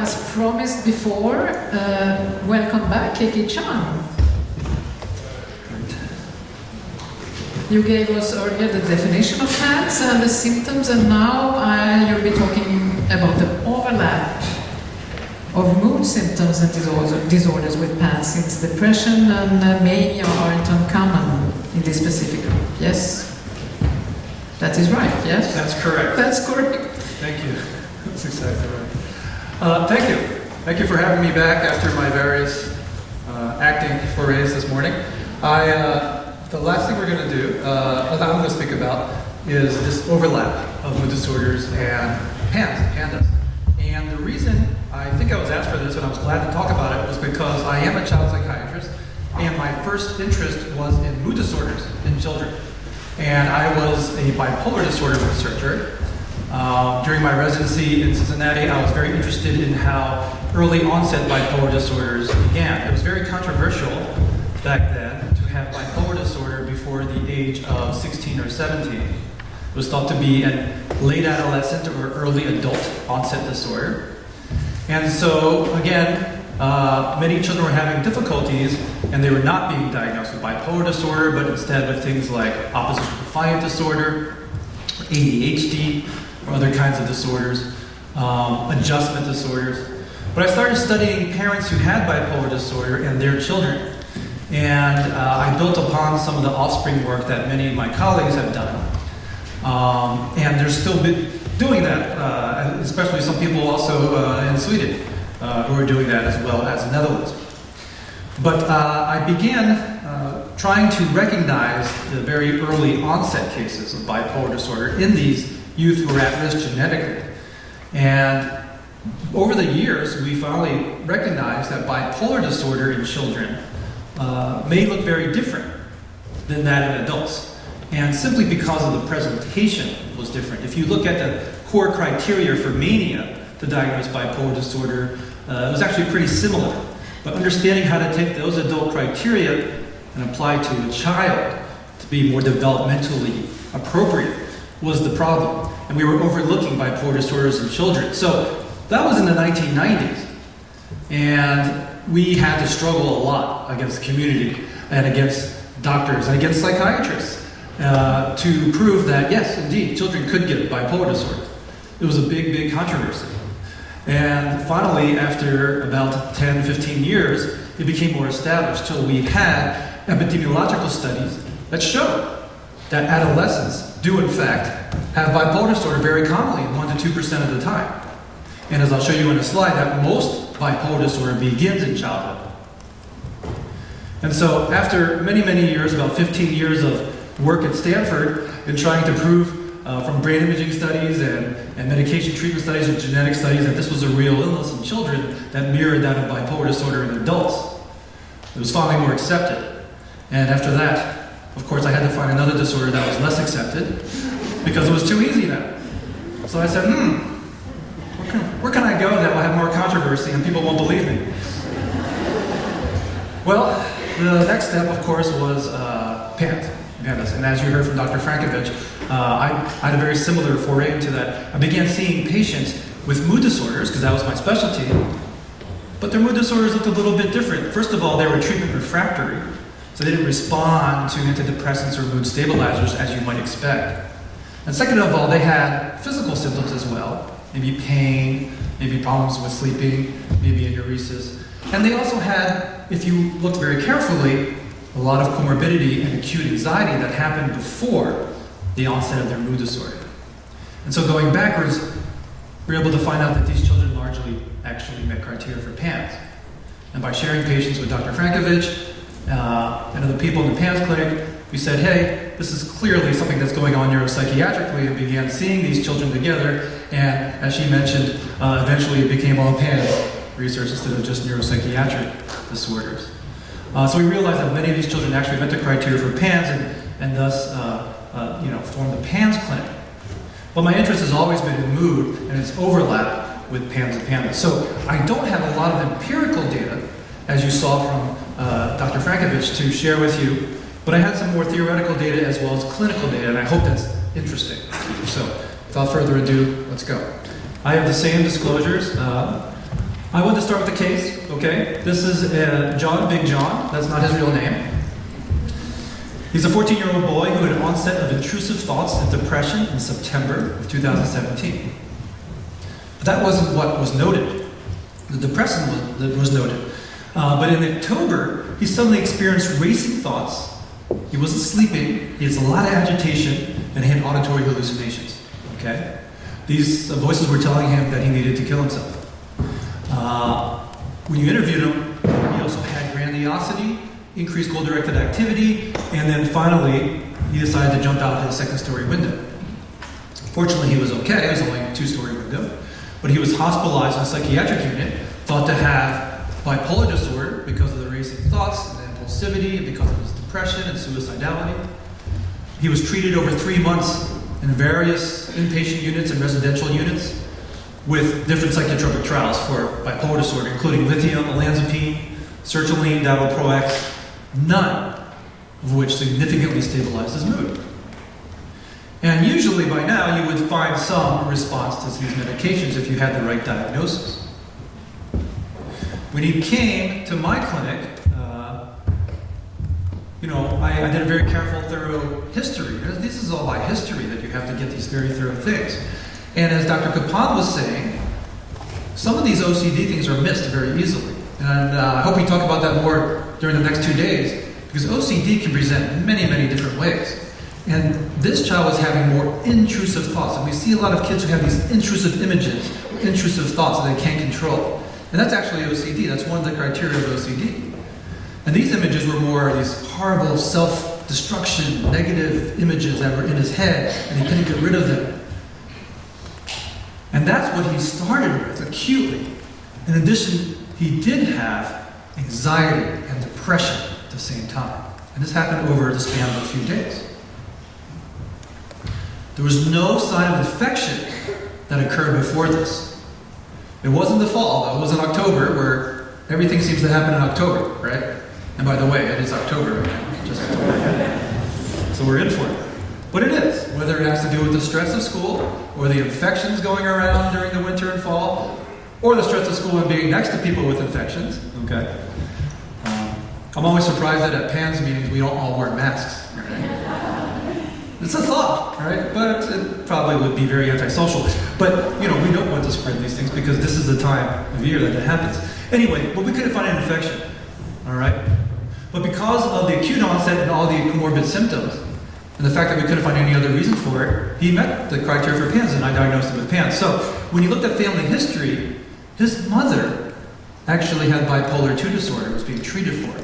as promised before, welcome back, Kiki Chang. You gave us earlier the definition of PANDAS and the symptoms, and now you'll be talking about the overlap of mood symptoms and disorders with PANDAS, since depression and mania aren't uncommon in this specific group. Yes? That is right, yes? That's correct. That's correct. Thank you. That's exactly right. Thank you. Thank you for having me back after my various acting forays this morning. The last thing we're going to do, that I'm going to speak about, is this overlap of mood disorders and PANDAS. And the reason I think I was asked for this, and I was glad to talk about it, was because I am a child psychiatrist, and my first interest was in mood disorders in children. And I was a bipolar disorder researcher. During my residency in Cincinnati, I was very interested in how early onset bipolar disorders began. It was very controversial back then to have bipolar disorder before the age of 16 or 17. It was thought to be a late adolescent or early adult onset disorder. And so, again, many children were having difficulties, and they were not being diagnosed with bipolar disorder, but instead with things like opposition defiant disorder, or ADHD, or other kinds of disorders, adjustment disorders. But I started studying parents who had bipolar disorder and their children. And I built upon some of the offspring work that many of my colleagues have done. And they're still doing that, especially some people also in Sweden who are doing that, as well as the Netherlands. But I began trying to recognize the very early onset cases of bipolar disorder in these youth who are at risk genetically. And over the years, we finally recognized that bipolar disorder in children may look very different than that in adults. And simply because of the presentation was different. If you look at the core criteria for mania to diagnose bipolar disorder, it was actually pretty similar. But understanding how to take those adult criteria and apply to a child to be more developmentally appropriate was the problem. And we were overlooking bipolar disorders in children. So that was in the 1990s. And we had to struggle a lot against the community and against doctors and against psychiatrists to prove that, yes, indeed, children could get bipolar disorder. It was a big, big controversy. And finally, after about 10, 15 years, it became more established till we had epidemiological studies that showed that adolescents do, in fact, have bipolar disorder very commonly, 1% to 2% of the time. And as I'll show you in a slide, that most bipolar disorder begins in childhood. And so after many, many years, about 15 years of work at Stanford in trying to prove from brain imaging studies and medication treatment studies and genetic studies that this was a real illness in children that mirrored that of bipolar disorder in adults, it was finally more accepted. And after that, of course, I had to find another disorder that was less accepted because it was too easy now. So I said, where can I go that will have more controversy and people won't believe me? Well, the next step, of course, was PANDAS. And as you heard from Dr. Frankovich, I had a very similar foray into that. I began seeing patients with mood disorders, because that was my specialty, but their mood disorders looked a little bit different. First of all, they were treatment refractory, so they didn't respond to antidepressants or mood stabilizers as you might expect. And second of all, they had physical symptoms as well. Maybe pain, maybe problems with sleeping, maybe enuresis. And they also had, if you looked very carefully, a lot of comorbidity and acute anxiety that happened before the onset of their mood disorder. And so going backwards, we were able to find out that these children largely actually met criteria for PANDAS. And by sharing patients with Dr. Frankovich and other people in the PANDAS clinic, we said, hey, this is clearly something that's going on neuropsychiatrically, and began seeing these children together. And as she mentioned, eventually it became all PANDAS research instead of just neuropsychiatric disorders. So we realized that many of these children actually met the criteria for PANDAS and thus formed the PANDAS clinic. But my interest has always been in mood and its overlap with PANDAS and PANDAS. So I don't have a lot of empirical data, as you saw from Dr. Frankovich, to share with you, but I had some more theoretical data as well as clinical data, and I hope that's interesting. So without further ado, let's go. I have the same disclosures I want to start with the case, okay? This is John, Big John. That's not his real name. He's a 14-year-old boy who had an onset of intrusive thoughts and depression in September of 2017. But that wasn't what was noted. The depression was noted. But in October, he suddenly experienced racing thoughts. He wasn't sleeping. He has a lot of agitation, and he had auditory hallucinations. Okay, these voices were telling him that he needed to kill himself. When you interviewed him, he also had grandiosity, increased goal-directed activity, and then finally, he decided to jump out his second-story window. Fortunately, he was okay. It was only a 2-story window, but he was hospitalized in a psychiatric unit, thought to have bipolar disorder because of the racing thoughts and impulsivity, and because of his depression and suicidality. He was treated over 3 months in various inpatient units and residential units with different psychotropic trials for bipolar disorder, including lithium, olanzapine, sertraline, valproex, none of which significantly stabilized his mood. And usually by now you would find some response to these medications if you had the right diagnosis. When he came to my clinic, I did a very careful, thorough history. This is all by history that you have to get these very thorough things. And as Dr. Kapan was saying, some of these OCD things are missed very easily. And I hope we talk about that more during the next 2 days, because OCD can present in many, many different ways. And this child was having more intrusive thoughts. And we see a lot of kids who have these intrusive images, intrusive thoughts that they can't control. And that's actually OCD. That's one of the criteria of OCD. And these images were more these horrible self-destruction, negative images that were in his head, and he couldn't get rid of them. And that's what he started with, acutely. In addition, he did have anxiety and depression at the same time. And this happened over the span of a few days. There was no sign of infection that occurred before this. It wasn't the fall, though. It was in October, where everything seems to happen in October, right? And by the way, it is October right now. Just so we're in for it. But it is, whether it has to do with the stress of school, or the infections going around during the winter and fall, or the stress of school and being next to people with infections. Okay. I'm always surprised that at PANDAS meetings we don't all wear masks. Right? It's a thought, right? But it probably would be very antisocial. But we don't want to spread these things because this is the time of year that it happens. Anyway, but we couldn't find an infection. All right. But because of the acute onset and all the comorbid symptoms, and the fact that we couldn't find any other reason for it, he met the criteria for PANDAS, and I diagnosed him with PANDAS. So when you looked at family history, his mother actually had bipolar II disorder, was being treated for it.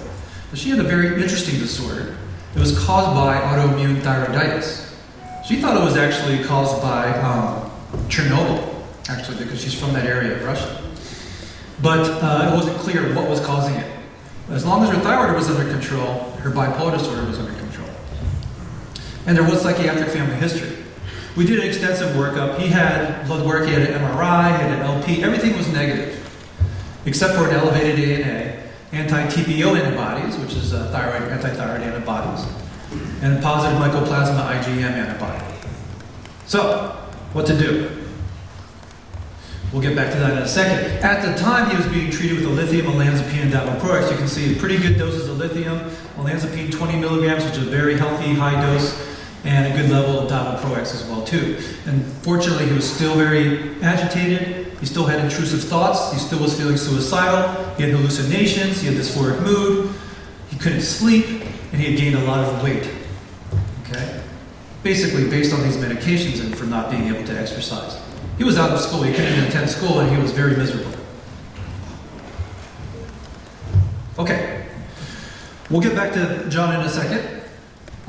But she had a very interesting disorder. It was caused by autoimmune thyroiditis. She thought it was actually caused by Chernobyl, actually, because she's from that area of Russia. But it wasn't clear what was causing it. As long as her thyroid was under control, her bipolar disorder was under control. And there was psychiatric family history. We did an extensive workup. He had blood work, he had an MRI, he had an LP, everything was negative, except for an elevated ANA, anti-TPO antibodies, which is anti-thyroid antibodies, and positive mycoplasma IgM antibody. So, what to do? We'll get back to that in a second. At the time, he was being treated with a lithium, olanzapine, and valproex. You can see pretty good doses of lithium, olanzapine 20 milligrams, which is a very healthy, high dose, and a good level of valproex as well, too. And fortunately, he was still very agitated. He still had intrusive thoughts. He still was feeling suicidal. He had hallucinations. He had dysphoric mood. He couldn't sleep, and he had gained a lot of weight. Okay? Basically, based on these medications and for not being able to exercise. He was out of school. He couldn't even attend school, and he was very miserable. Okay. We'll get back to John in a second.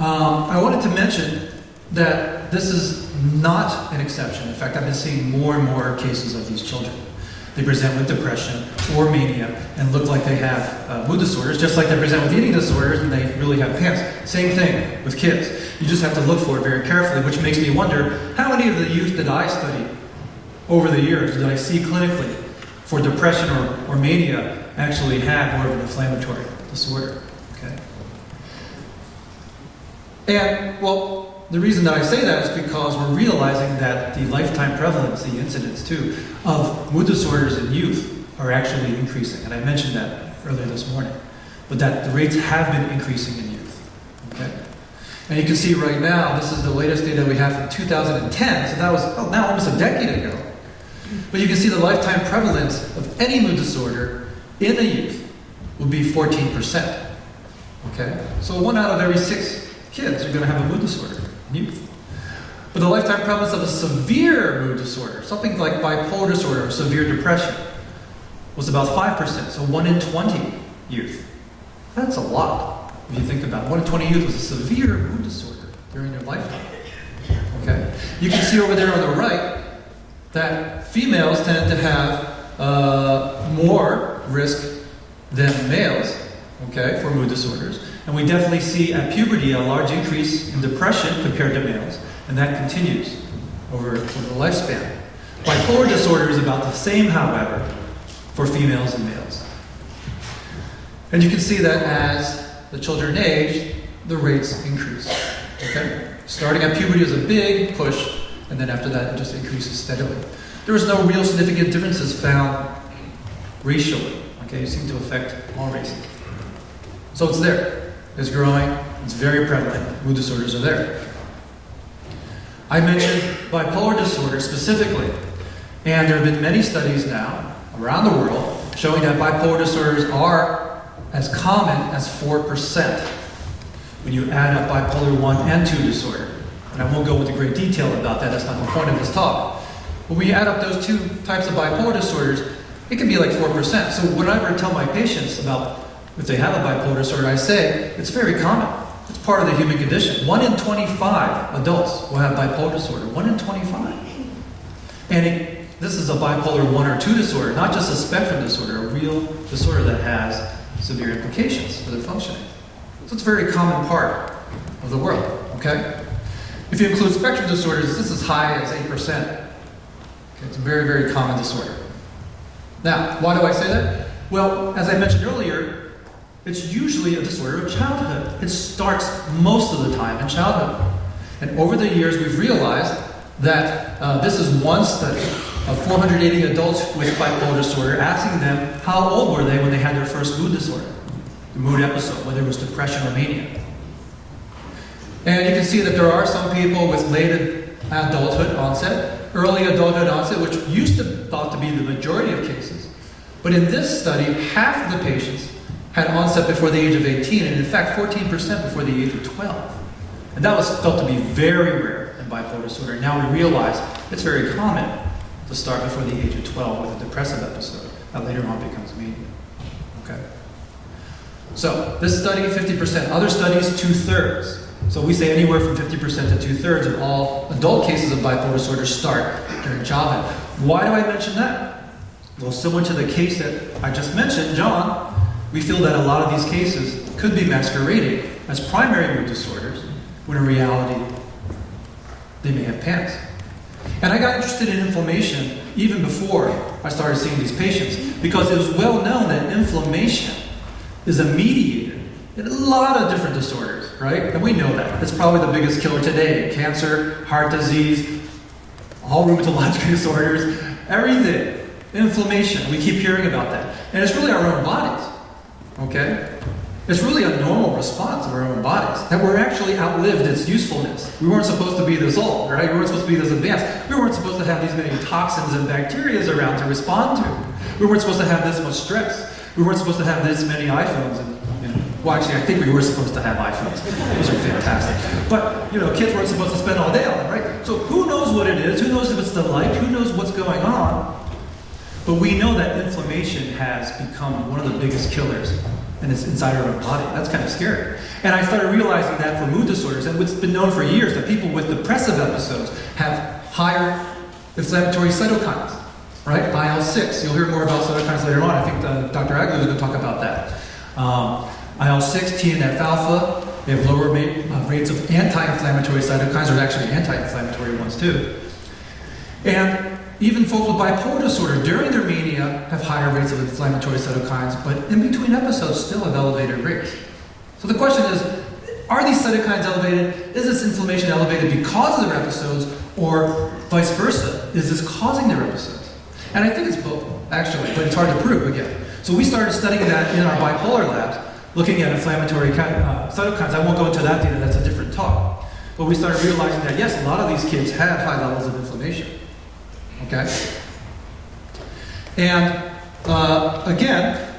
I wanted to mention that this is not an exception. In fact, I've been seeing more and more cases of these children. They present with depression or mania and look like they have mood disorders, just like they present with eating disorders and they really have PANDAS. Same thing with kids. You just have to look for it very carefully, which makes me wonder, how many of the youth that I study over the years that I see clinically for depression or mania actually have more of an inflammatory disorder? Okay. And, well, the reason that I say that is because we're realizing that the lifetime prevalence, the incidence too, of mood disorders in youth are actually increasing. And I mentioned that earlier this morning. But that the rates have been increasing in youth. Okay? And you can see right now, this is the latest data we have from 2010, so that was now almost a decade ago. But you can see the lifetime prevalence of any mood disorder in a youth would be 14%. Okay? So 1 out of every 6 kids are going to have a mood disorder in youth. But the lifetime prevalence of a severe mood disorder, something like bipolar disorder or severe depression, was about 5%, so 1 in 20 youth. That's a lot, if you think about it. 1 in 20 youth was a severe mood disorder during their lifetime. Okay? You can see over there on the right that females tend to have more risk than males, okay, for mood disorders. And we definitely see at puberty a large increase in depression compared to males, and that continues over the lifespan. Bipolar disorder is about the same, however, for females and males. And you can see that as the children age, the rates increase. Okay? Starting at puberty is a big push, and then after that it just increases steadily. There was no real significant differences found racially. Okay, it seemed to affect all races. So it's there. It's growing. It's very prevalent. Mood disorders are there. I mentioned bipolar disorder specifically, and there have been many studies now around the world showing that bipolar disorders are as common as 4% when you add up bipolar 1 and 2 disorder. And I won't go into great detail about that, that's not the point of this talk. But when you add up those 2 types of bipolar disorders, it can be like 4%. So whenever I tell my patients about if they have a bipolar disorder, I say it's very common. It's part of the human condition. 1 in 25 adults will have bipolar disorder. 1 in 25. And this is a bipolar 1 or 2 disorder, not just a spectrum disorder, a real disorder that has severe implications for their functioning. So it's a very common part of the world, okay? If you include spectrum disorders, this is as high as 8%. Okay, it's a very, very common disorder. Now, why do I say that? Well, as I mentioned earlier, it's usually a disorder of childhood. It starts most of the time in childhood. And over the years, we've realized that this is one study of 480 adults with bipolar disorder, asking them how old were they when they had their first mood disorder, the mood episode, whether it was depression or mania. And you can see that there are some people with late adulthood onset, early adulthood onset, which used to thought to be the majority of cases. But in this study, half of the patients had onset before the age of 18, and in fact 14% before the age of 12. And that was thought to be very rare in bipolar disorder. Now we realize it's very common to start before the age of 12 with a depressive episode that later on becomes mania. Okay? So this study, 50%. Other studies, 2/3. So we say anywhere from 50% to 2/3 of all adult cases of bipolar disorder start during childhood. Why do I mention that? Well, similar to the case that I just mentioned, John, we feel that a lot of these cases could be masquerading as primary mood disorders, when in reality, they may have PANDAS. And I got interested in inflammation even before I started seeing these patients, because it was well known that inflammation is a mediator in a lot of different disorders, right? And we know that. It's probably the biggest killer today. Cancer, heart disease, all rheumatologic disorders, everything. Inflammation, we keep hearing about that. And it's really our own bodies, okay? It's really a normal response of our own bodies, that we're actually outlived its usefulness. We weren't supposed to be this old, right? We weren't supposed to be this advanced. We weren't supposed to have these many toxins and bacteria around to respond to. We weren't supposed to have this much stress. We weren't supposed to have this many iPhones. And, well, actually, I think we were supposed to have iPhones. Those are fantastic. But, kids weren't supposed to spend all day on them, right? So who knows what it is? Who knows if it's the light? Who knows what's going on? But we know that inflammation has become one of the biggest killers, and it's inside our own body. That's kind of scary. And I started realizing that for mood disorders, and it's been known for years that people with depressive episodes have higher inflammatory cytokines, right? IL-6. You'll hear more about cytokines later on. I think Dr. Agnew is going to talk about that. IL-6, TNF-alpha. They have lower rates of anti-inflammatory cytokines, or actually anti-inflammatory ones too. And even folks with bipolar disorder during their mania have higher rates of inflammatory cytokines, but in between episodes still have elevated rates. So the question is, are these cytokines elevated? Is this inflammation elevated because of their episodes, or vice versa? Is this causing their episodes? And I think it's both, actually, but it's hard to prove again. So we started studying that in our bipolar labs, looking at inflammatory cytokines. I won't go into that data, that's a different talk. But we started realizing that, yes, a lot of these kids have high levels of inflammation. Okay? And again,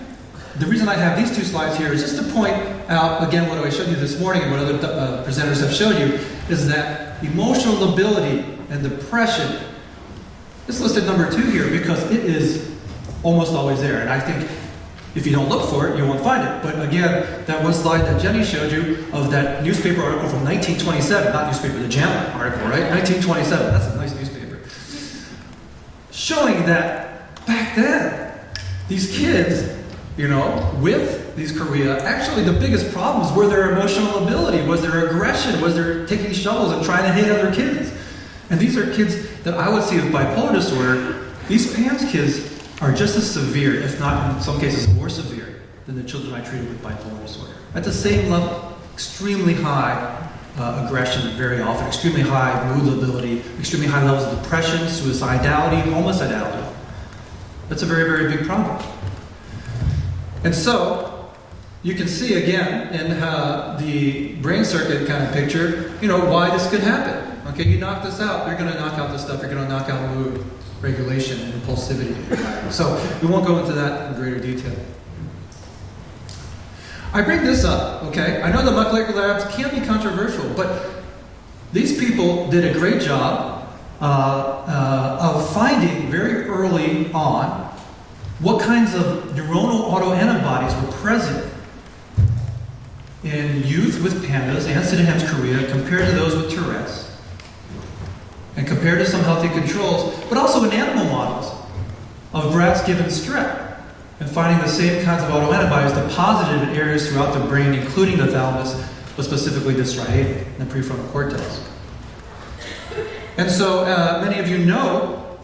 the reason I have these two slides here is just to point out, again, what I showed you this morning and what other presenters have showed you, is that emotional lability and depression is listed number 2 here because it is almost always there. And I think if you don't look for it, you won't find it. But again, that one slide that Jenny showed you of that newspaper article from 1927, not newspaper, the JAMA article, right? 1927, that's a nice newspaper. Showing that back then, these kids, you know, with these chorea, actually the biggest problems were their emotional ability, was their aggression, was their taking shovels and trying to hit other kids. And these are kids that I would see with bipolar disorder. These PANDAS kids are just as severe, if not in some cases more severe, than the children I treated with bipolar disorder. At the same level, extremely high aggression very often, extremely high mood lability, extremely high levels of depression, suicidality, homicidality. That's a very, very big problem. And so, you can see again in the brain circuit kind of picture, you know, why this could happen. Okay, you knock this out, you're going to knock out this stuff, you're going to knock out mood regulation and impulsivity. So, we won't go into that in greater detail. I bring this up, okay? I know the molecular labs can be controversial, but these people did a great job of finding very early on what kinds of neuronal autoantibodies were present in youth with PANDAS and Sydenham's chorea compared to those with Tourette's, and compared to some healthy controls, but also in animal models of rats given strep, and finding the same kinds of autoantibodies deposited in areas throughout the brain, including the thalamus, but specifically the striatum and the prefrontal cortex. And so many of you know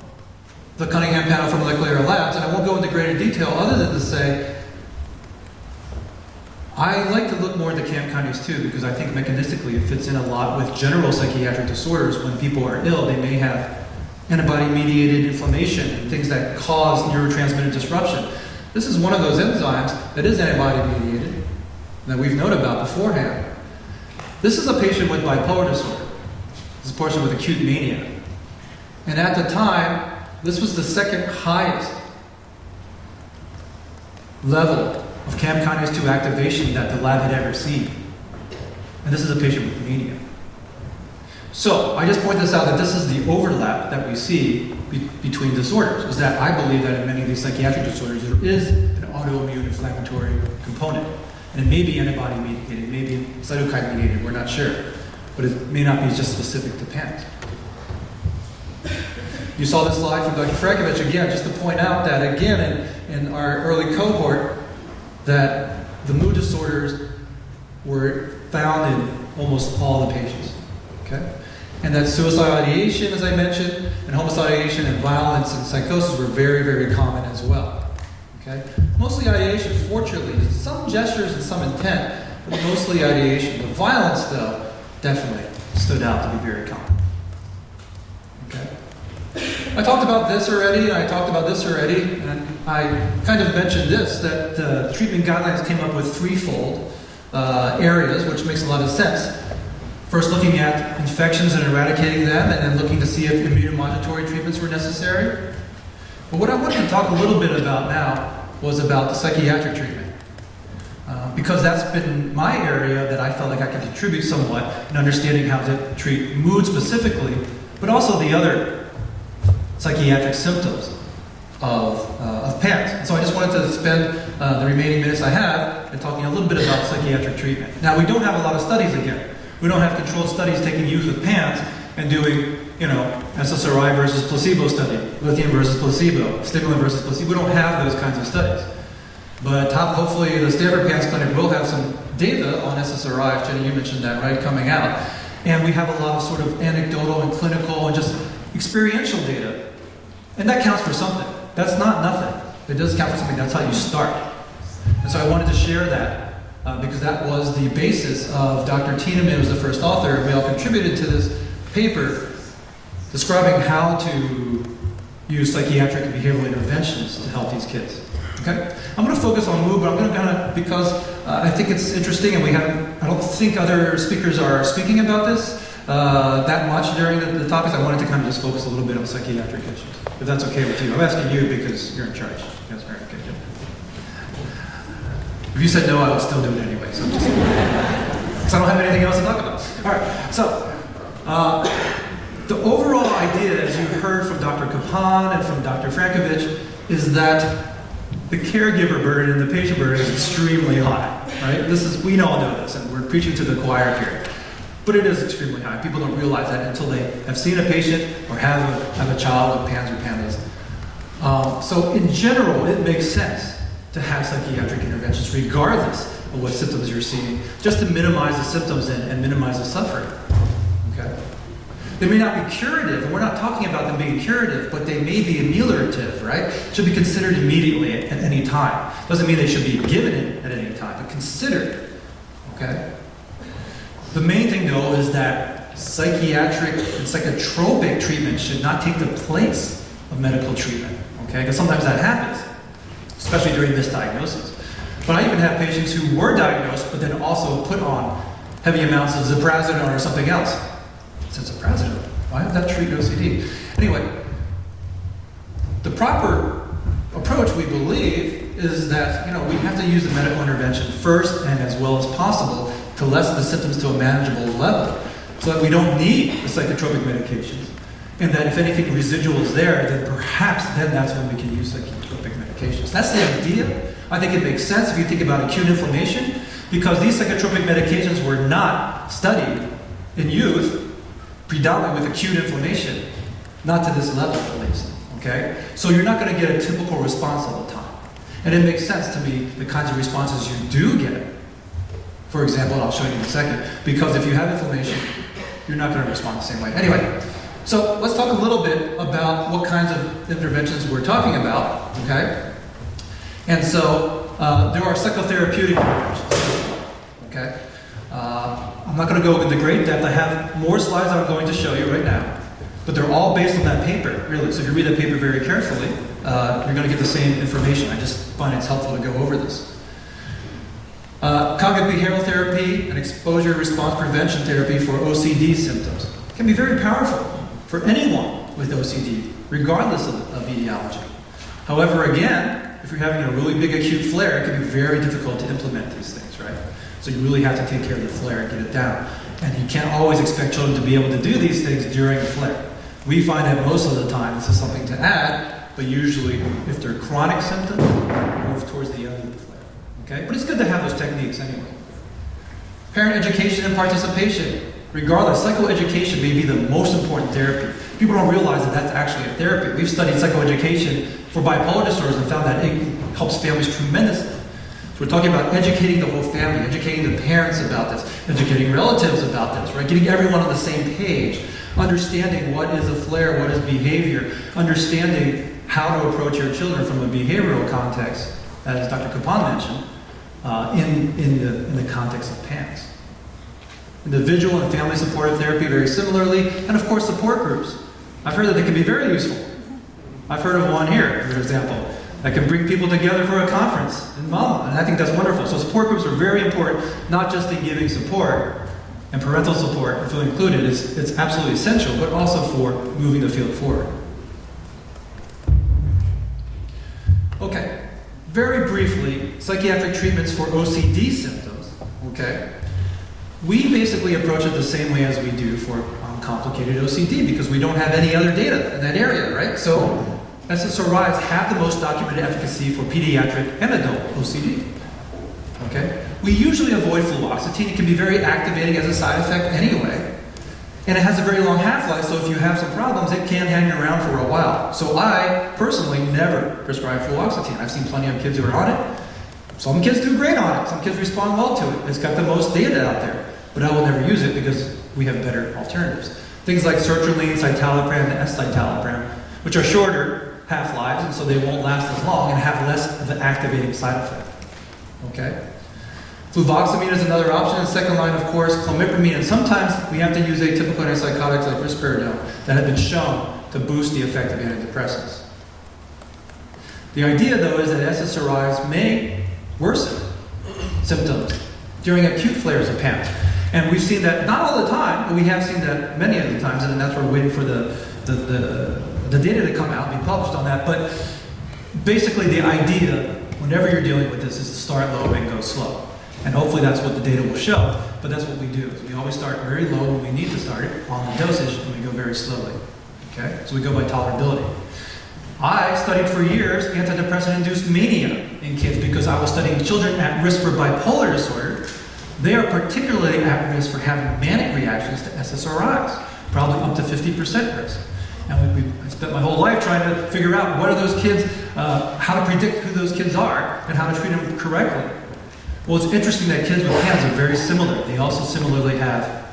the Cunningham panel for molecular labs, and I won't go into greater detail other than to say I like to look more at the CAM kinase 2 because I think mechanistically it fits in a lot with general psychiatric disorders. When people are ill, they may have antibody-mediated inflammation and things that cause neurotransmitter disruption. This is one of those enzymes that is antibody-mediated that we've known about beforehand. This is a patient with bipolar disorder. This is a person with acute mania. And at the time, this was the second highest level of CAM kinase 2 activation that the lab had ever seen. And this is a patient with mania. So, I just point this out that this is the overlap that we see between disorders, is that I believe that in many of these psychiatric disorders there is an autoimmune inflammatory component. And it may be antibody mediated, it may be cytokine mediated, we're not sure. But it may not be just specific to PANDAS. You saw this slide from Dr. Frankovich again, just to point out that again in our early cohort, that the mood disorders were found in almost all the patients. Okay? And that suicidal ideation, as I mentioned, and homicidal ideation and violence and psychosis were very, very common as well. Okay? Mostly ideation, fortunately. Some gestures and some intent, but mostly ideation. The violence, though, definitely stood out to be very common. Okay? I talked about this already, and I talked about this already, and I kind of mentioned this, that the treatment guidelines came up with threefold areas, which makes a lot of sense. First, looking at infections and eradicating them, and then looking to see if immunomodulatory treatments were necessary. But what I wanted to talk a little bit about now was about the psychiatric treatment. Because that's been my area that I felt like I could contribute somewhat in understanding how to treat mood specifically, but also the other psychiatric symptoms of PANDAS. And so I just wanted to spend the remaining minutes I have in talking a little bit about psychiatric treatment. Now, we don't have a lot of studies again. We don't have controlled studies taking youth with PANDAS and doing, you know, SSRI versus placebo study, lithium versus placebo, stimulant versus placebo. We don't have those kinds of studies. But hopefully the Stanford PANDAS clinic will have some data on SSRI, Jenny, you mentioned that, right, coming out. And we have a lot of sort of anecdotal and clinical and just experiential data. And that counts for something. That's not nothing. It does count for something. That's how you start. And so I wanted to share that because that was the basis of Dr. Tiedemann, was the first author, and we all contributed to this paper describing how to use psychiatric and behavioral interventions to help these kids. Okay? I'm going to focus on mood, but I'm going to kind of, because I think it's interesting, and I don't think other speakers are speaking about this that much during the topics. I wanted to kind of just focus a little bit on psychiatric issues, if that's okay with you. I'm asking you because you're in charge. That's very okay. If you said no, I would still do it anyway. So because I don't have anything else to talk about. All right. So the overall idea, as you heard from Dr. Kapan and from Dr. Frankovich, is that the caregiver burden and the patient burden is extremely high, right? We all know this, and we're preaching to the choir here. But it is extremely high. People don't realize that until they have seen a patient or have a child with PANS or PANDAS. So in general, it makes sense to have psychiatric interventions regardless of what symptoms you're seeing, just to minimize the symptoms and minimize the suffering. Okay? They may not be curative, and we're not talking about them being curative, but they may be ameliorative, right? Should be considered immediately at any time. Doesn't mean they should be given it at any time, but considered. Okay? The main thing, though, is that psychiatric and psychotropic treatment should not take the place of medical treatment. Okay? Because sometimes that happens, especially during misdiagnosis. But I even have patients who were diagnosed, but then also put on heavy amounts of ziprasidone or something else. Since ziprasidone, why would that treat OCD? Anyway, the proper approach, we believe, is that we have to use the medical intervention first and as well as possible to lessen the symptoms to a manageable level, so that we don't need the psychotropic medications. And that if anything residual is there, then perhaps that's when we can use psychotropic medications. That's the idea. I think it makes sense if you think about acute inflammation, because these psychotropic medications were not studied in youth predominantly with acute inflammation, not to this level at least. Okay? So you're not going to get a typical response all the time. And it makes sense to me the kinds of responses you do get. For example, I'll show you in a second, because if you have inflammation, you're not going to respond the same way. Anyway, so let's talk a little bit about what kinds of interventions we're talking about, okay? And so there are psychotherapeutic interventions, okay? I'm not going to go into great depth. I have more slides I'm going to show you right now, but they're all based on that paper, really. So if you read that paper very carefully, you're going to get the same information. I just find it's helpful to go over this. Cognitive behavioral therapy and exposure response prevention therapy for OCD symptoms can be very powerful for anyone with OCD, regardless of etiology. However, again, if you're having a really big acute flare, it can be very difficult to implement these things, right? So you really have to take care of the flare and get it down. And you can't always expect children to be able to do these things during the flare. We find that most of the time this is something to add, but usually if they're chronic symptoms, move towards the end of the flare. Okay? But it's good to have those techniques anyway. Parent education and participation. Regardless, psychoeducation may be the most important therapy. People don't realize that that's actually a therapy. We've studied psychoeducation for bipolar disorders and found that it helps families tremendously. So we're talking about educating the whole family, educating the parents about this, educating relatives about this, right? Getting everyone on the same page, understanding what is a flare, what is behavior, understanding how to approach your children from a behavioral context, as Dr. Kapan mentioned, in the context of PANS. Individual and family supportive therapy very similarly, and of course support groups. I've heard that they can be very useful. I've heard of one here, for example, that can bring people together for a conference in Malmö, and I think that's wonderful. So support groups are very important, not just in giving support, and parental support, if included, it's absolutely essential, but also for moving the field forward. Okay, very briefly, psychiatric treatments for OCD symptoms, okay? We basically approach it the same way as we do for complicated OCD because we don't have any other data in that area, right? So SSRIs have the most documented efficacy for pediatric and adult OCD, okay? We usually avoid fluoxetine. It can be very activating as a side effect anyway. And it has a very long half-life, so if you have some problems, it can hang around for a while. So I personally never prescribe fluoxetine. I've seen plenty of kids who are on it. Some kids do great on it. Some kids respond well to it. It's got the most data out there. But I will never use it because we have better alternatives. Things like sertraline, citalopram, and escitalopram, which are shorter half-lives, and so they won't last as long and have less of an activating side effect. Okay? Fluvoxamine is another option. And second line, of course, clomipramine. And sometimes we have to use atypical antipsychotics like risperidone that have been shown to boost the effect of antidepressants. The idea, though, is that SSRIs may worsen symptoms during acute flares of PANDAS. And we've seen that, not all the time, but we have seen that many of the times, and that's why we're waiting for the data to come out and be published on that. But basically the idea, whenever you're dealing with this, is to start low and go slow. And hopefully that's what the data will show, but that's what we do. Is we always start very low when we need to start it on the dosage, and we go very slowly. Okay? So we go by tolerability. I studied for years antidepressant-induced mania in kids because I was studying children at risk for bipolar disorder. They are particularly at risk for having manic reactions to SSRIs, probably up to 50% risk. And I spent my whole life trying to figure out what are those kids, how to predict who those kids are, and how to treat them correctly. Well, it's interesting that kids with PANDAS are very similar. They also similarly have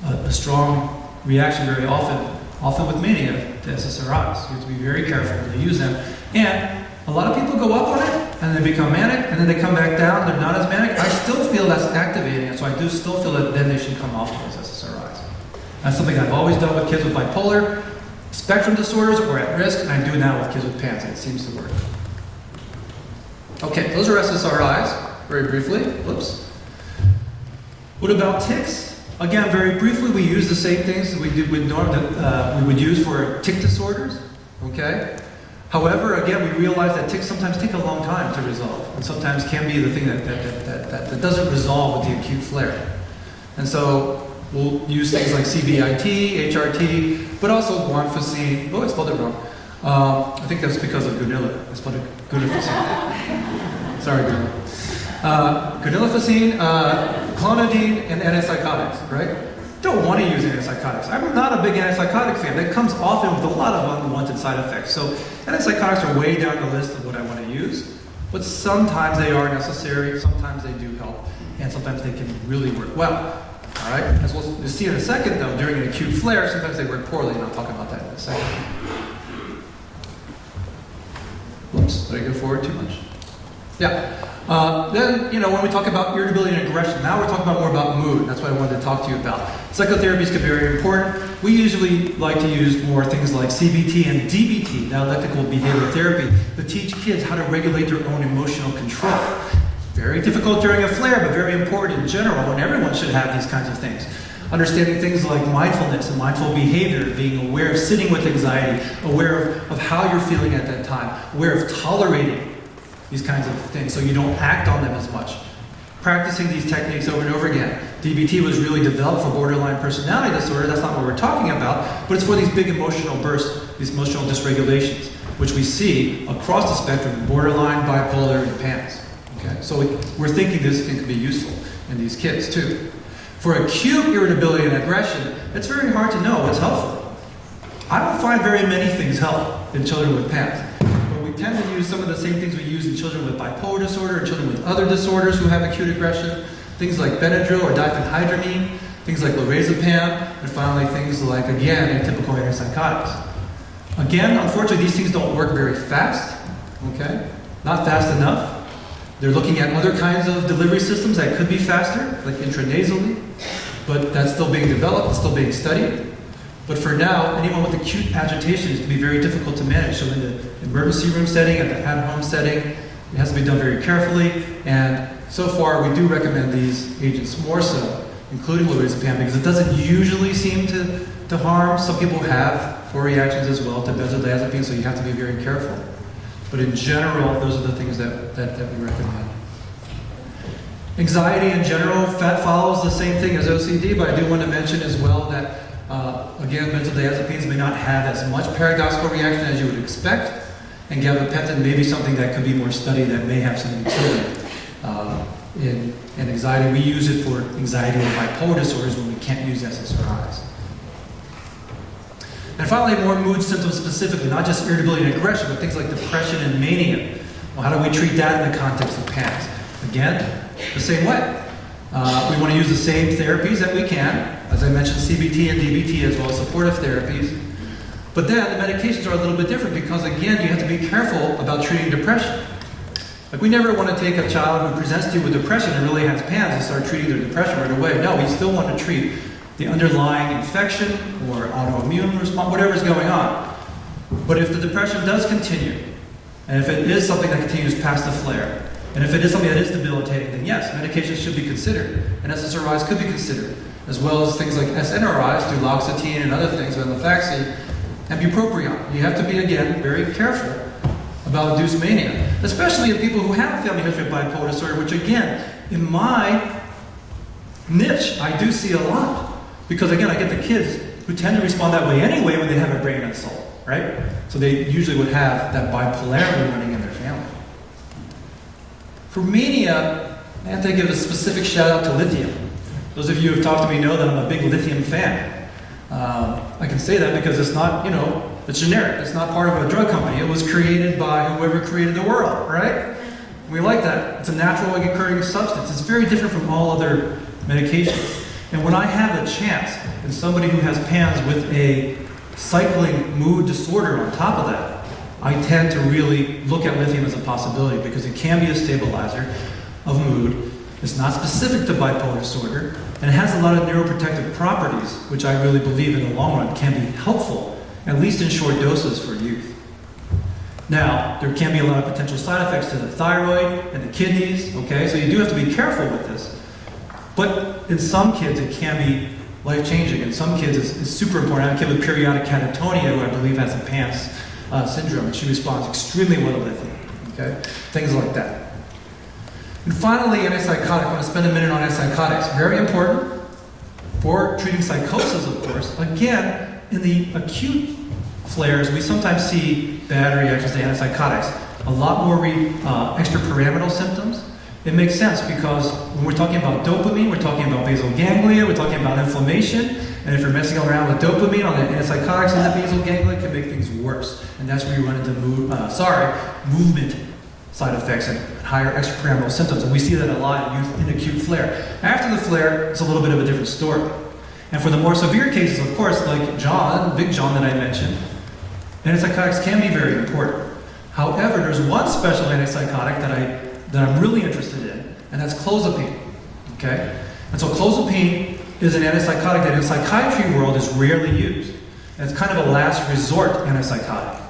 a strong reaction very often with mania to SSRIs. You have to be very careful when you use them. And a lot of people go up on it, and they become manic, and then they come back down, they're not as manic. I still feel that's activating, and so I do still feel that then they should come off those SSRIs. That's something I've always done with kids with bipolar spectrum disorders or at risk, and I do now with kids with PANDAS, and it seems to work. Okay, those are SSRIs, very briefly. Whoops. What about tics? Again, very briefly, we use the same things that we did with we would use for tic disorders. Okay. However, again, we realize that tics sometimes take a long time to resolve, and sometimes can be the thing that doesn't resolve with the acute flare. And so we'll use things like CBIT, HRT, but also guanfacine. Oh, I spelled it wrong. I think that's because of Gunilla. I spelled it Gunilfacine. Sorry, Gunilla. Gunilfacine, clonidine, and antipsychotics, right? Don't want to use antipsychotics. I'm not a big antipsychotic fan. That comes often with a lot of unwanted side effects. So antipsychotics are way down the list of what I want to use, but sometimes they are necessary, sometimes they do help, and sometimes they can really work well. All right? As we'll see in a second, though, during an acute flare, sometimes they work poorly, and I'll talk about that in a second. Whoops, did I go forward too much? Yeah. Then, when we talk about irritability and aggression, now we're talking about more about mood. That's what I wanted to talk to you about. Psychotherapies can be very important. We usually like to use more things like CBT and DBT, dialectical behavioral therapy, to teach kids how to regulate their own emotional control. Very difficult during a flare, but very important in general, and everyone should have these kinds of things. Understanding things like mindfulness and mindful behavior, being aware of sitting with anxiety, aware of how you're feeling at that time, aware of tolerating these kinds of things so you don't act on them as much. Practicing these techniques over and over again. DBT was really developed for borderline personality disorder. That's not what we're talking about, but it's for these big emotional bursts, these emotional dysregulations, which we see across the spectrum in borderline, bipolar, and PANDAS. Okay? So we're thinking this thing could be useful in these kids too. For acute irritability and aggression, it's very hard to know what's helpful. I don't find very many things help in children with PANDAS. We tend to use some of the same things we use in children with bipolar disorder and children with other disorders who have acute aggression. Things like Benadryl or diphenhydramine, things like lorazepam, and finally things like, again, atypical antipsychotics. Again, unfortunately, these things don't work very fast, okay? Not fast enough. They're looking at other kinds of delivery systems that could be faster, like intranasally, but that's still being developed, it's still being studied. But for now, anyone with acute agitations can be very difficult to manage. So in the emergency room setting, at the at-home setting, it has to be done very carefully. And so far, we do recommend these agents more so, including lorazepam, because it doesn't usually seem to harm. Some people have poor reactions as well to benzodiazepine, so you have to be very careful. But in general, those are the things that we recommend. Anxiety in general, follows the same thing as OCD, but I do want to mention as well that again, benzodiazepines may not have as much paradoxical reaction as you would expect, and gabapentin may be something that could be more studied that may have some utility in anxiety. We use it for anxiety and bipolar disorders when we can't use SSRIs. And finally, more mood symptoms specifically, not just irritability and aggression, but things like depression and mania. Well, how do we treat that in the context of PANDAS? Again, the same way. We want to use the same therapies that we can. As I mentioned, CBT and DBT as well as supportive therapies. But then the medications are a little bit different because, again, you have to be careful about treating depression. Like, we never want to take a child who presents to you with depression and really has PANDAS and start treating their depression right away. No, we still want to treat the underlying infection or autoimmune response, whatever's going on. But if the depression does continue, and if it is something that continues past the flare, and if it is something that is debilitating, then yes, medications should be considered, and SSRIs could be considered, as well as things like SNRIs, duloxetine and other things, venlafaxine, and bupropion. You have to be, again, very careful about induced mania, especially in people who have a family history of bipolar disorder, which again, in my niche, I do see a lot. Because again, I get the kids who tend to respond that way anyway when they have a brain insult, right? So they usually would have that bipolarity running in their family. For mania, I have to give a specific shout out to lithium. Those of you who have talked to me know that I'm a big lithium fan. I can say that because it's not, it's generic. It's not part of a drug company. It was created by whoever created the world, right? We like that. It's a natural occurring substance. It's very different from all other medications. And when I have a chance, and somebody who has PANDAS with a cycling mood disorder on top of that, I tend to really look at lithium as a possibility because it can be a stabilizer of mood. It's not specific to bipolar disorder, and it has a lot of neuroprotective properties, which I really believe in the long run can be helpful, at least in short doses for youth. Now, there can be a lot of potential side effects to the thyroid and the kidneys, okay? So you do have to be careful with this. But in some kids, it can be life-changing. In some kids, it's super important. I have a kid with periodic catatonia who I believe has a PANDAS syndrome, and she responds extremely well to lithium, okay? Things like that. And finally, antipsychotic. I want to spend a minute on antipsychotics. Very important for treating psychosis, of course. Again, in the acute flares, we sometimes see bad reactions to antipsychotics. A lot more extrapyramidal symptoms. It makes sense because when we're talking about dopamine, we're talking about basal ganglia, we're talking about inflammation, and if you're messing around with dopamine on the antipsychotics in the basal ganglia, it can make things worse. And that's where you run into movement side effects and higher extrapyramidal symptoms. And we see that a lot in youth in acute flare. After the flare, it's a little bit of a different story. And for the more severe cases, of course, like John, Big John that I mentioned, antipsychotics can be very important. However, there's one special antipsychotic that I'm really interested in, and that's clozapine, okay? And so clozapine is an antipsychotic that in the psychiatry world is rarely used. And it's kind of a last resort antipsychotic.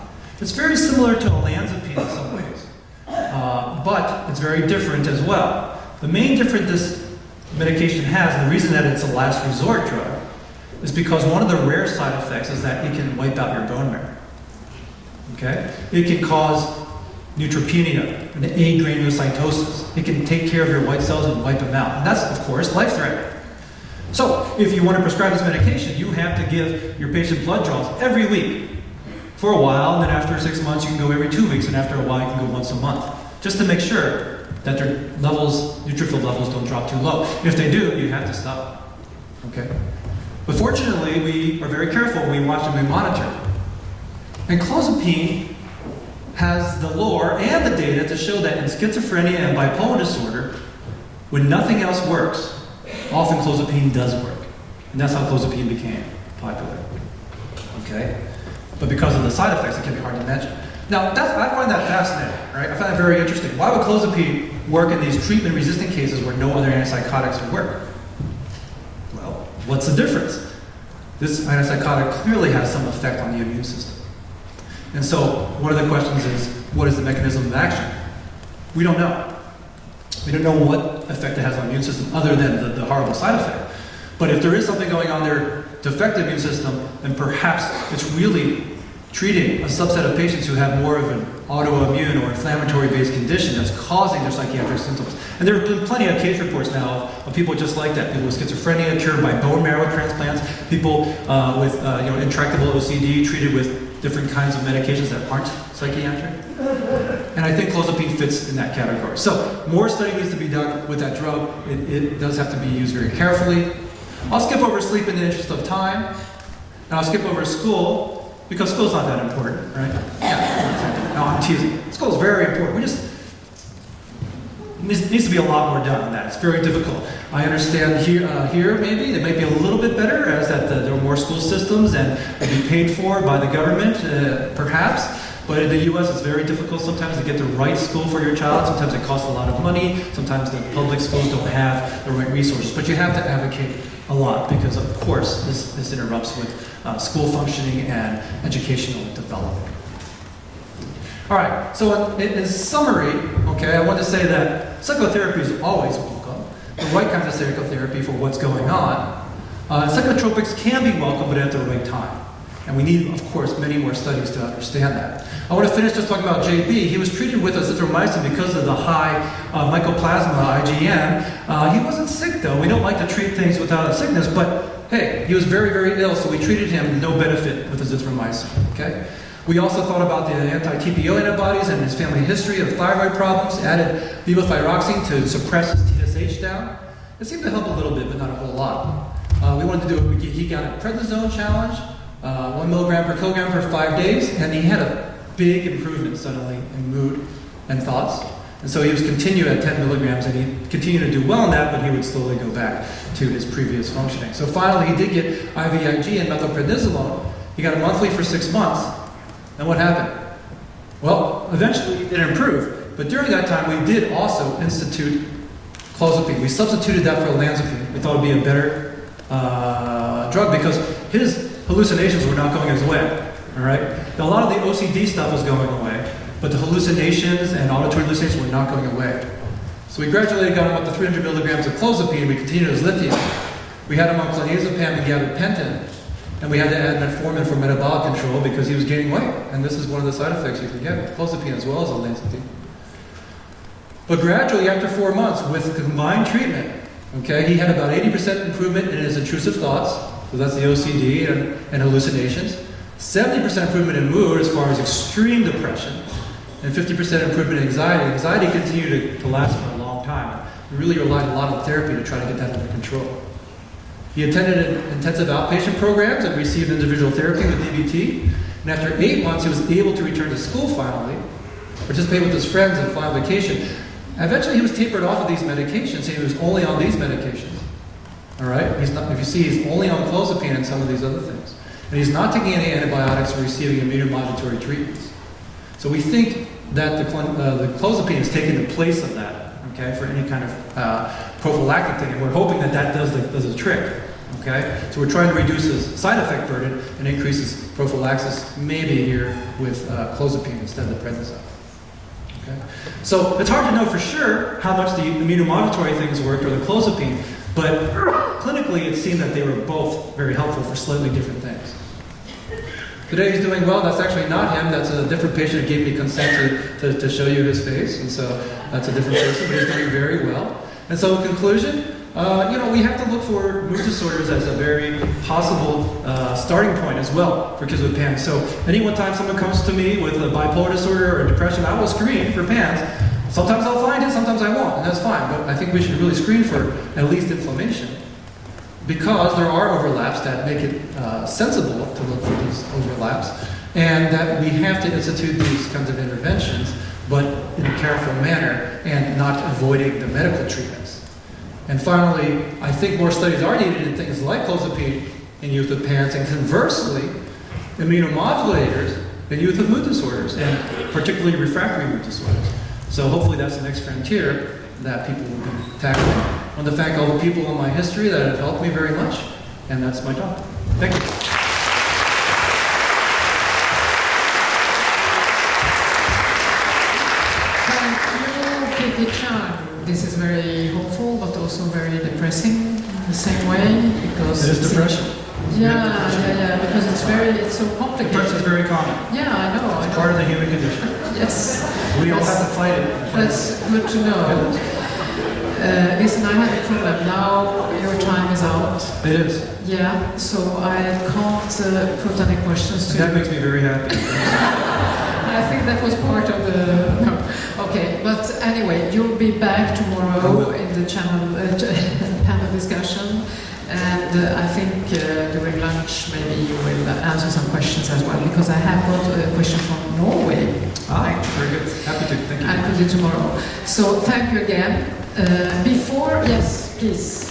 It's very similar to olanzapine in some ways, but it's very different as well. The main difference this medication has, and the reason that it's a last resort drug, is because one of the rare side effects is that it can wipe out your bone marrow, okay? It can cause neutropenia, and agranulocytosis. It can take care of your white cells and wipe them out. And that's, of course, life-threatening. So, if you want to prescribe this medication, you have to give your patient blood draws every week for a while, and then after 6 months, you can go every 2 weeks, and after a while, you can go once a month, just to make sure that their levels, neutrophil levels, don't drop too low. If they do, you have to stop. Okay? But fortunately, we are very careful. We watch and we monitor. And clozapine has the lore and the data to show that in schizophrenia and bipolar disorder, when nothing else works, often clozapine does work. And that's how clozapine became popular. Okay? But because of the side effects, it can be hard to mention. Now, I find that fascinating, right? I find that very interesting. Why would clozapine work in these treatment-resistant cases where no other antipsychotics would work? Well, what's the difference? This antipsychotic clearly has some effect on the immune system. And so, one of the questions is, what is the mechanism of action? We don't know. We don't know what effect it has on the immune system other than the horrible side effect. But if there is something going on there to affect the immune system, then perhaps it's really treating a subset of patients who have more of an autoimmune or inflammatory-based condition that's causing their psychiatric symptoms. And there have been plenty of case reports now of people just like that. People with schizophrenia cured by bone marrow transplants, people with intractable OCD treated with different kinds of medications that aren't psychiatric. And I think clozapine fits in that category. So more study needs to be done with that drug. It does have to be used very carefully. I'll skip over sleep in the interest of time. And I'll skip over school, because school's not that important, right? Yeah, no, I'm teasing. School's very important. Needs to be a lot more done on that. It's very difficult. I understand here maybe it might be a little bit better as that there are more school systems and it'll be paid for by the government, perhaps. But in the U.S., it's very difficult sometimes to get the right school for your child. Sometimes it costs a lot of money. Sometimes the public schools don't have the right resources. But you have to advocate a lot because, of course, this interrupts with school functioning and educational development. All right, so in summary, okay, I want to say that psychotherapy is always welcome, the right kind of psychotherapy for what's going on. Psychotropics can be welcome, but at the right time. And we need, of course, many more studies to understand that. I want to finish just talking about JB. He was treated with azithromycin because of the high mycoplasma, IgM. He wasn't sick, though. We don't like to treat things without a sickness, but hey, he was very, very ill, so we treated him no benefit with azithromycin, okay? We also thought about the anti-TPO antibodies and his family history of thyroid problems, added levothyroxine to suppress his TSH down. It seemed to help a little bit, but not a whole lot. We wanted to do it. He got a prednisone challenge, 1 milligram per kilogram for 5 days, and he had a big improvement suddenly in mood and thoughts. And so he was continued at 10 milligrams, and he continued to do well in that, but he would slowly go back to his previous functioning. So finally, he did get IVIG and methylprednisolone. He got it monthly for 6 months. And what happened? Well, eventually it improved, but during that time we did also institute clozapine. We substituted that for olanzapine. We thought it would be a better drug because his hallucinations were not going his way. All right? Now, a lot of the OCD stuff was going away, but the hallucinations and auditory hallucinations were not going away. So we gradually got him up to 300 milligrams of clozapine. We continued his lithium. We had him on clonazepam and gabapentin. And we had to add metformin for metabolic control because he was gaining weight. And this is one of the side effects you can get with clozapine as well as olanzapine. But gradually, after 4 months, with combined treatment, okay, he had about 80% improvement in his intrusive thoughts. So that's the OCD and hallucinations. 70% improvement in mood as far as extreme depression. And 50% improvement in anxiety. Anxiety continued to last for a long time. We really relied on a lot of therapy to try to get that under control. He attended intensive outpatient programs and received individual therapy with DBT. And after 8 months, he was able to return to school finally, participate with his friends and fly on vacation. Eventually, he was tapered off of these medications. He was only on these medications. All right? He's not, if you see, he's only on clozapine and some of these other things. And he's not taking any antibiotics or receiving immunomodulatory treatments. So we think that the clozapine is taking the place of that, okay, for any kind of prophylactic thing, and we're hoping that that does the trick, okay? So we're trying to reduce his side effect burden and increase his prophylaxis, maybe here with clozapine instead of the prednisone, okay? So it's hard to know for sure how much the immunomodulatory things worked or the clozapine, but clinically it seemed that they were both very helpful for slightly different things. Today he's doing well. That's actually not him. That's a different patient who gave me consent to show you his face, and so that's a different person, but he's doing very well. And so in conclusion, we have to look for mood disorders as a very possible starting point as well for kids with PANS. So any one time someone comes to me with a bipolar disorder or depression, I will screen for PANS. Sometimes I'll find it, sometimes I won't, and that's fine. But I think we should really screen for at least inflammation because there are overlaps that make it sensible to look for these overlaps, and that we have to institute these kinds of interventions, but in a careful manner and not avoiding the medical treatments. And finally, I think more studies are needed in things like clozapine in youth with PANS, and conversely, immunomodulators in youth with mood disorders, and particularly refractory mood disorders. So hopefully that's the next frontier that people will be tackling. I want to thank all the people in my history that have helped me very much, and that's my job. Thank you. Thank you, Kiki Chang. This is very hopeful, but also very depressing in the same way, because it is depression. Yeah, because it's so complicated. Depression is very common. Yeah, I know. It's part of the human condition. Yes. We all have to fight it. That's good to know. Listen, I have a problem. Now your time is out. It is. Yeah, so I can't put any questions to you. That makes me very happy. I think that was part of the... No. Okay, but anyway, you'll be back tomorrow in the channel panel discussion. And I think during lunch maybe you will answer some questions as well, because I have got a question from Norway. Very good. Happy to. Thank you. I could do tomorrow. So thank you again. Yes, please.